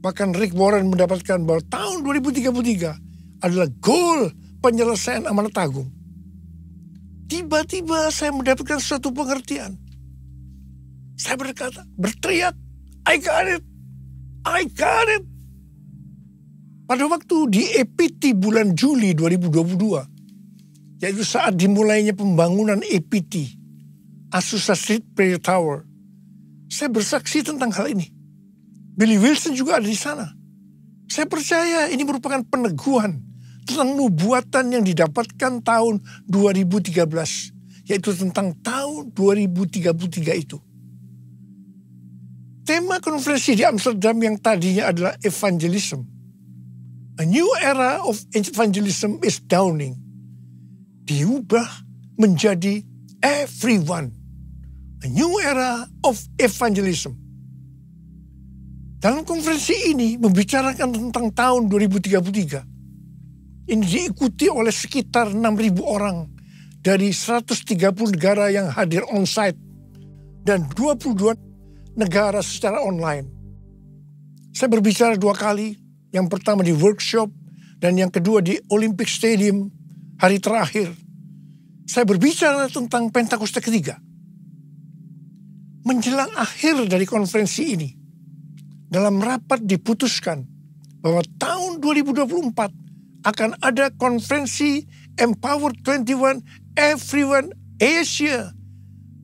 Bahkan Rick Warren mendapatkan bahwa tahun 2033 adalah goal penyelesaian amanat agung. Tiba-tiba saya mendapatkan suatu pengertian. Saya berteriak, I got it! I got it! Pada waktu di EPT bulan Juli 2022, yaitu saat dimulainya pembangunan EPT, Azusa Street Prayer Tower, saya bersaksi tentang hal ini. Billy Wilson juga ada di sana. Saya percaya ini merupakan peneguhan tentang nubuatan yang didapatkan tahun 2013, yaitu tentang tahun 2033 itu. Tema konferensi di Amsterdam yang tadinya adalah evangelism. A new era of evangelism is dawning. Diubah menjadi everyone. A new era of evangelism. Dalam konferensi ini membicarakan tentang tahun 2033. Ini diikuti oleh sekitar 6.000 orang dari 130 negara yang hadir on-site dan 22 negara secara online. Saya berbicara 2 kali, yang pertama di workshop dan yang kedua di Olympic Stadium hari terakhir. Saya berbicara tentang Pentakosta ketiga. Menjelang akhir dari konferensi ini, dalam rapat diputuskan bahwa tahun 2024 akan ada konferensi Empower 21 Everyone Asia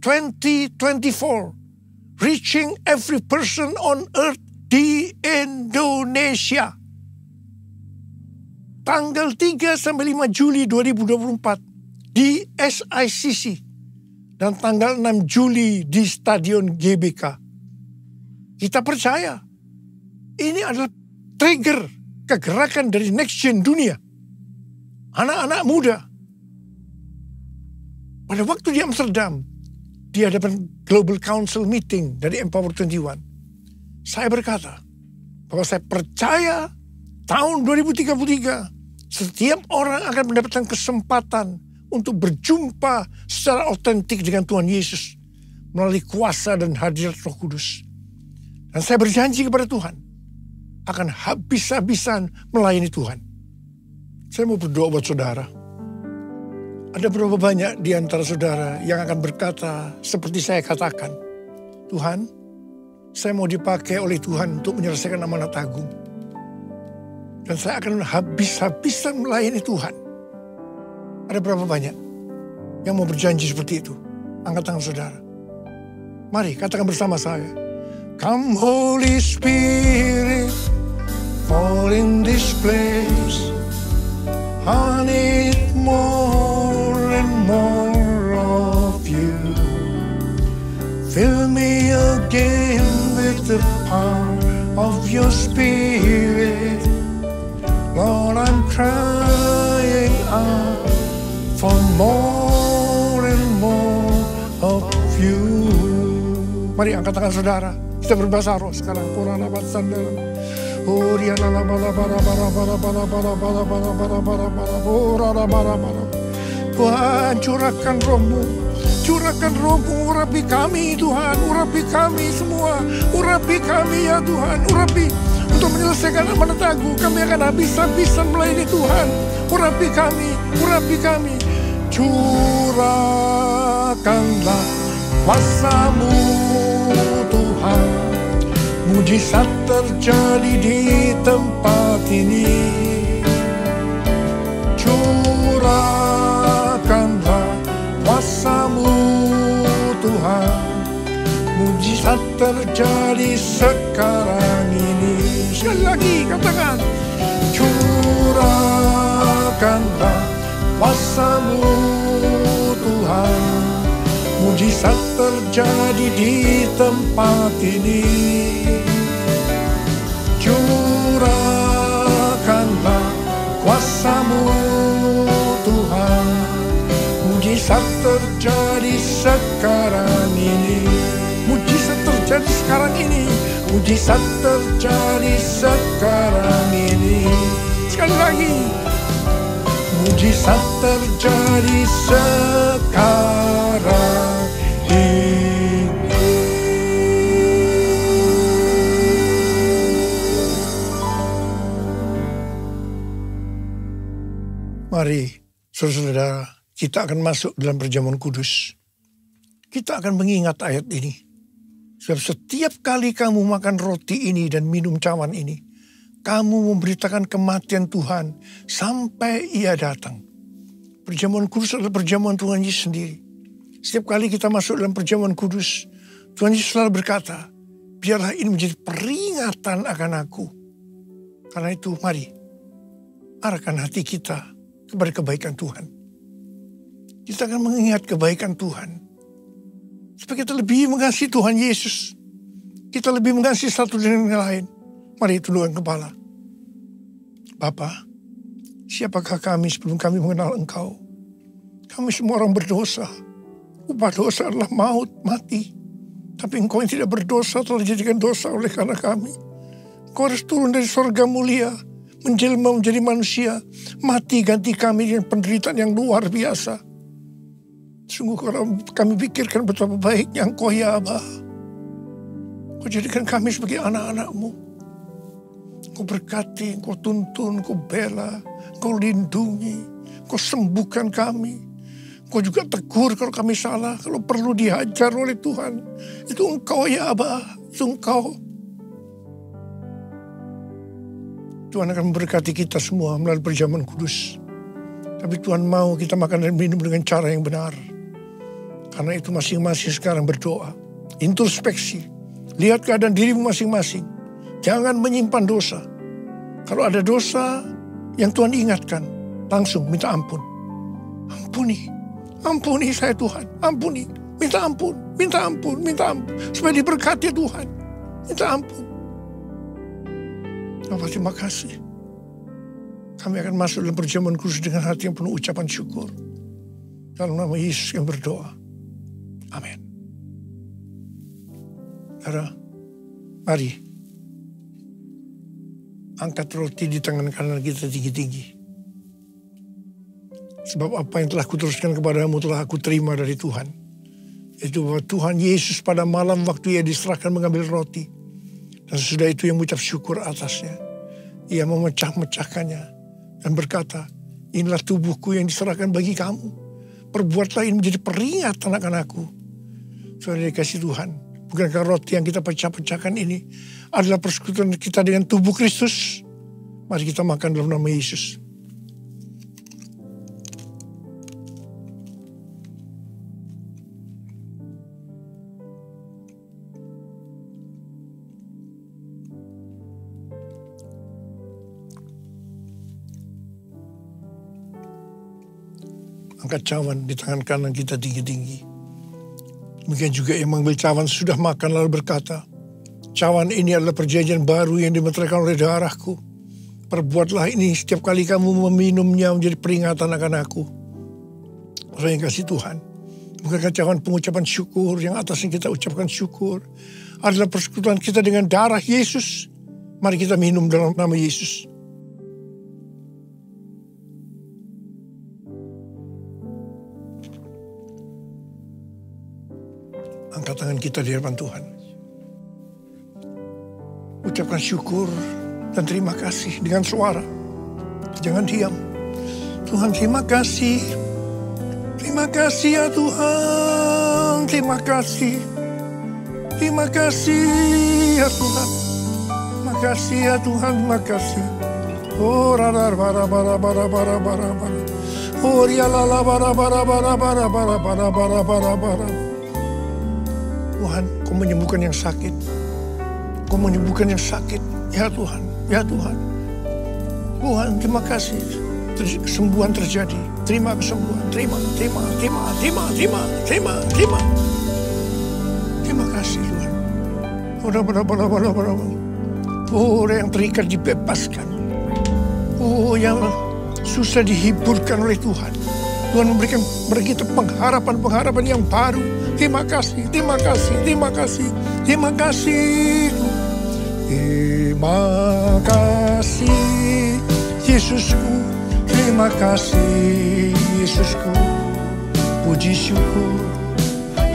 2024. Reaching every person on earth di Indonesia. Tanggal 3 sampai 5 Juli 2024 di SICC. Dan tanggal 6 Juli di Stadion GBK. Kita percaya ini adalah trigger kegerakan dari next gen dunia. Anak-anak muda. Pada waktu di Amsterdam, di hadapan Global Council Meeting dari Empower 21, saya berkata bahwa saya percaya tahun 2033 setiap orang akan mendapatkan kesempatan untuk berjumpa secara otentik dengan Tuhan Yesus melalui kuasa dan hadirat Roh Kudus. Dan saya berjanji kepada Tuhan akan habis-habisan melayani Tuhan. Saya mau berdoa buat saudara. Ada berapa banyak di antara saudara yang akan berkata seperti saya katakan, Tuhan, saya mau dipakai oleh Tuhan untuk menyelesaikan amanat agung. Dan saya akan habis-habisan melayani Tuhan. Ada berapa banyak yang mau berjanji seperti itu? Angkat tangan saudara. Mari katakan bersama saya. Come Holy Spirit, fall in this place. I need more and more of you. Fill me again with the power of your Spirit. Lord, I'm crying out for more and more of you. Mari angkat tangan saudara. Kita berbahasa roh sekarang. Kurang apa sandal. Tuhan, curahkan roh-Mu. Curahkan roh-Mu, urapi kami Tuhan, urapi kami semua, urapi kami ya Tuhan, urapi untuk menyelesaikan amanat Agung. Kami akan habis-habisan melayani Tuhan. Urapi kami. Curahkanlah kuasa-Mu Tuhan, mujizat terjadi di tempat ini. Curahkanlah kuasa-Mu Tuhan, mujizat terjadi sekarang ini. Sekali lagi katakan, curahkanlah kuasa-Mu Tuhan, mujizat terjadi di tempat ini. Curahkanlah kuasa-Mu Tuhan, mujizat terjadi sekarang ini. Mujizat terjadi sekarang ini. Mujizat terjadi sekarang ini. Sekali lagi, mujizat terjadi sekarang ini. Mari, saudara-saudara, kita akan masuk dalam perjamuan kudus. Kita akan mengingat ayat ini. Sebab setiap kali kamu makan roti ini dan minum cawan ini, kamu memberitakan kematian Tuhan sampai Ia datang. Perjamuan kudus adalah perjamuan Tuhan Yesus sendiri. Setiap kali kita masuk dalam perjamuan kudus, Tuhan Yesus selalu berkata, biarlah ini menjadi peringatan akan aku. Karena itu mari, arahkan hati kita kepada kebaikan Tuhan. Kita akan mengingat kebaikan Tuhan. Supaya kita lebih mengasihi Tuhan Yesus. Kita lebih mengasihi satu dengan yang lain. Mari tundukkan kepala. Bapa, siapakah kami sebelum kami mengenal Engkau? Kami semua orang berdosa. Upah dosa adalah maut, mati. Tapi Engkau yang tidak berdosa telah dijadikan dosa oleh karena kami. Engkau harus turun dari surga mulia, menjelma menjadi manusia, mati ganti kami dengan penderitaan yang luar biasa. Sungguh kalau kami pikirkan betapa baiknya Engkau ya Aba. Kau jadikan kami sebagai anak-anak-Mu. Kau berkati, Kau tuntun, Kau bela, Kau lindungi, Kau sembuhkan kami. Kau juga tegur kalau kami salah, kalau perlu dihajar oleh Tuhan. Itu Engkau ya Aba, itu Engkau. Tuhan akan memberkati kita semua melalui perjamuan kudus. Tapi Tuhan mau kita makan dan minum dengan cara yang benar. Karena itu masing-masing sekarang berdoa. Introspeksi. Lihat keadaan dirimu masing-masing. Jangan menyimpan dosa. Kalau ada dosa yang Tuhan ingatkan, langsung minta ampun. Ampuni. Ampuni saya Tuhan. Ampuni. Minta ampun. Minta ampun. Minta ampun. Supaya diberkati Tuhan. Minta ampun. Bapak, terima kasih. Kami akan masuk dalam perjamuan kudus dengan hati yang penuh ucapan syukur. Dalam nama Yesus yang berdoa. Amin. Saudara, mari angkat roti di tangan kanan kita tinggi-tinggi. Sebab apa yang telah kuteruskan kepadamu telah aku terima dari Tuhan. Yaitu bahwa Tuhan Yesus pada malam waktu Ia diserahkan mengambil roti. Dan sesudah itu Ia mengucap syukur atasnya. Ia memecah-mecahkannya dan berkata, inilah tubuhku yang diserahkan bagi kamu. Perbuatlah ini menjadi peringatan akan aku. Saudara dikasih Tuhan, bukankah roti yang kita pecah-pecahkan ini adalah persekutuan kita dengan tubuh Kristus? Mari kita makan dalam nama Yesus. Angkat cawan di tangan kanan kita tinggi-tinggi. Demikian juga yang mengambil cawan sudah makan lalu berkata, cawan ini adalah perjanjian baru yang dimeteraikan oleh darahku. Perbuatlah ini setiap kali kamu meminumnya menjadi peringatan akan aku. Orang yang kasih Tuhan. Bukankah cawan pengucapan syukur yang atasnya kita ucapkan syukur adalah persekutuan kita dengan darah Yesus Mari kita minum dalam nama Yesus. Angkat tangan kita di hadapan Tuhan. Ucapkan syukur dan terima kasih dengan suara. Jangan diam. Tuhan, terima kasih. Terima kasih ya Tuhan. Terima kasih. Terima kasih ya Tuhan. Terima kasih ya Tuhan. Terima kasih. Oh, radar bara bara bara bara bara bara. Oh, rialala bara bara bara bara bara bara bara bara bara. Tuhan, Kau menyembuhkan yang sakit. Kau menyembuhkan yang sakit. Ya Tuhan, ya Tuhan. Tuhan, terima kasih. Kesembuhan terjadi. Terima kesembuhan. Terima. Terima kasih Tuhan. Oh, orang yang terikat dibebaskan. Oh, yang susah dihiburkan oleh Tuhan. Tuhan memberikan bagi kita pengharapan yang baru. Terima kasih. Terima kasih Yesusku. Terima kasih Yesusku. Puji syukur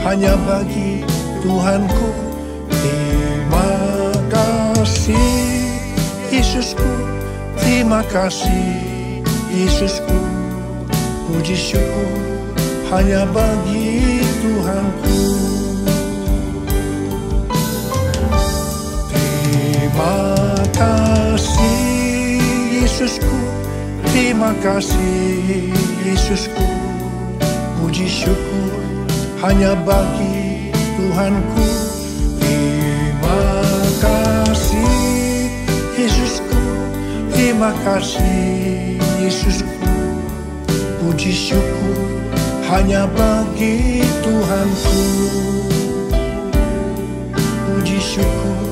hanya bagi Tuhanku. Terima kasih Yesusku. Terima kasih Yesusku. Puji syukur hanya bagi Tuhanku. Terima kasih Yesusku. Terima kasih Yesusku. Puji syukur hanya bagi Tuhanku. Terima kasih Yesusku. Terima kasih Yesusku. Puji syukur hanya bagi Tuhanku. Puji syukur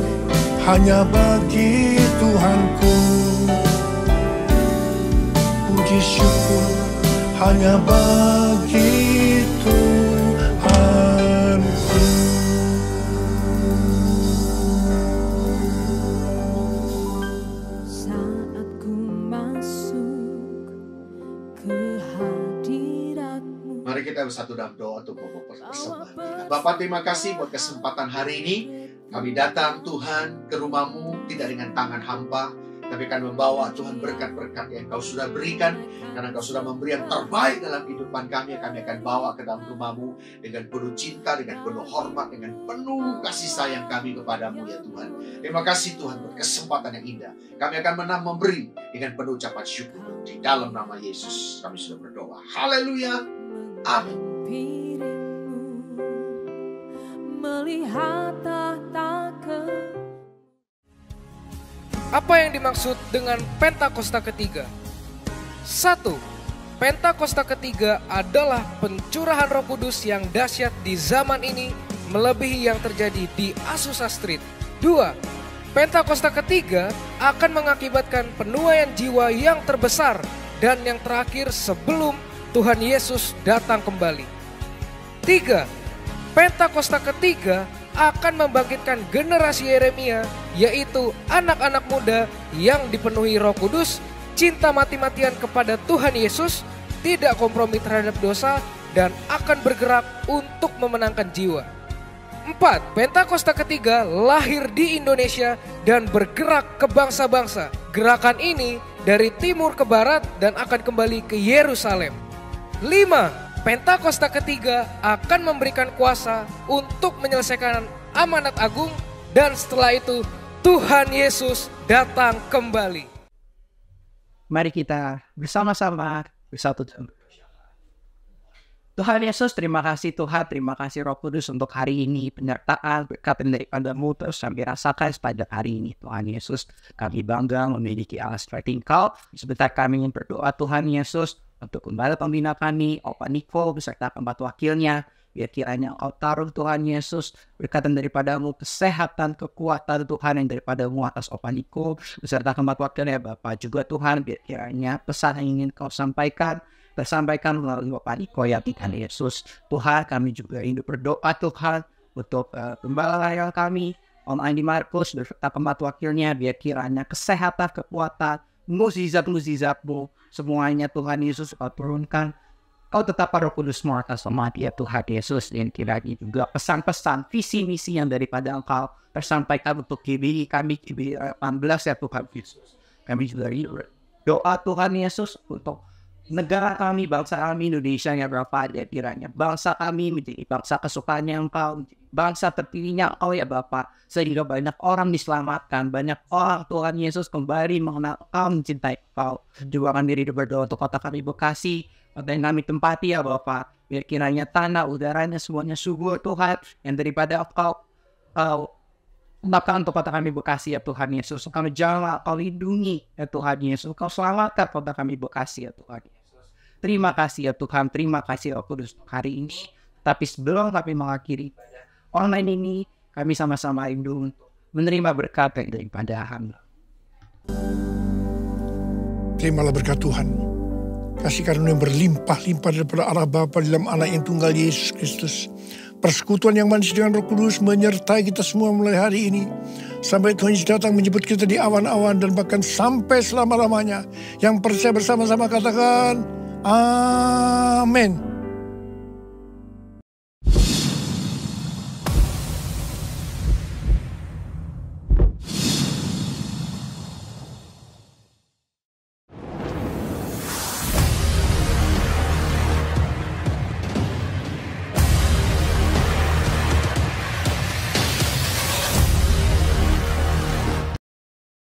hanya bagi Tuhanku. Puji syukur hanya bagi Tuhanku. Saat ku masuk ke hadirat-Mu. Mari kita bersatu dalam doa untuk persembahan kita. Bapa, terima kasih buat kesempatan hari ini. Kami datang Tuhan ke rumah-Mu tidak dengan tangan hampa, tapi akan membawa Tuhan berkat-berkat yang Kau sudah berikan. Karena Kau sudah memberi yang terbaik dalam kehidupan kami. Kami akan bawa ke dalam rumah-Mu dengan penuh cinta, dengan penuh hormat, dengan penuh kasih sayang kami kepadamu ya Tuhan. Terima kasih Tuhan buat kesempatan yang indah. Kami akan memberi dengan penuh ucapan syukur. Di dalam nama Yesus kami sudah berdoa. Haleluya. Amin. Melihat tahta Apa yang dimaksud dengan Pentakosta ketiga? 1. Pentakosta ketiga adalah pencurahan Roh Kudus yang dahsyat di zaman ini melebihi yang terjadi di Azusa Street. 2. Pentakosta ketiga akan mengakibatkan penuaian jiwa yang terbesar dan yang terakhir sebelum Tuhan Yesus datang kembali. 3. Pentakosta ketiga akan membangkitkan generasi Yeremia, yaitu anak-anak muda yang dipenuhi Roh Kudus, cinta mati-matian kepada Tuhan Yesus, tidak kompromi terhadap dosa, dan akan bergerak untuk memenangkan jiwa. 4. Pentakosta ketiga lahir di Indonesia dan bergerak ke bangsa-bangsa. Gerakan ini dari timur ke barat dan akan kembali ke Yerusalem. 5. Pentakosta ketiga akan memberikan kuasa untuk menyelesaikan amanat agung, dan setelah itu Tuhan Yesus datang kembali. Mari kita bersama-sama bersatu. Tuhan Yesus, terima kasih Tuhan, terima kasih Roh Kudus untuk hari ini, penyertaan, berkat daripada-Mu terus kami rasakan sepanjang hari ini. Tuhan Yesus, kami bangga memiliki Allah seperti Engkau. Sebentar kami ingin berdoa Tuhan Yesus, untuk kembali pembina kami, Opa Niko beserta keempat wakilnya. Biar kiranya Engkau taruh Tuhan Yesus berkatan daripada-Mu, kesehatan, kekuatan Tuhan yang daripada-Mu atas Opa Niko beserta keempat wakilnya Bapak juga Tuhan. Biar kiranya pesan yang ingin Kau sampaikan tersampaikan melalui Bapak Niko ya Tuhan Yesus. Tuhan, kami juga ingin berdoa Tuhan untuk gembala layar kami, online di Markus beserta tempat wakilnya, biar kiranya kesehatan, kekuatan, mukjizat-mukjizat-Mu semuanya Tuhan Yesus Kau turunkan. Kau tetap Roh Kudus mengatas umat ya Tuhan Yesus, dan kiranya juga pesan-pesan, visi misi yang daripada Engkau tersampaikan untuk GBI kami, GBI 18 ya Tuhan Yesus. Kami juga doa Tuhan Yesus untuk negara kami, bangsa kami Indonesia yang berapa ada, kiranya bangsa kami menjadi bangsa kesukaannya Engkau, bangsa terpilihnya Engkau ya Bapa, sehingga banyak orang diselamatkan, banyak orang Tuhan Yesus kembali mengenal Engkau, mencintai Engkau. Juga kami berdoa untuk kota kami Bekasi, kota yang kami tempati ya Bapa, biar kiranya tanah, udaranya semuanya subur Tuhan, yang daripada Engkau maka untuk kota kami Bekasi ya Tuhan Yesus, Kau jaga, Kau lindungi ya Tuhan Yesus, Kau selamatkan kota kami Bekasi ya Tuhan Yesus. Terima kasih ya Tuhan, terima kasih Roh Kudus hari ini. Tapi sebelum kami mengakhiri online ini, kami sama-sama rindu untuk menerima berkat daripada Hamba. Terimalah berkat Tuhan, kasih karunia berlimpah-limpah daripada Allah Bapa dalam Anak yang tunggal Yesus Kristus. Persekutuan yang manis dengan Roh Kudus menyertai kita semua mulai hari ini. Sampai Tuhan Yesus datang menjemput kita di awan-awan dan bahkan sampai selama-lamanya. Yang percaya bersama-sama katakan, Amin.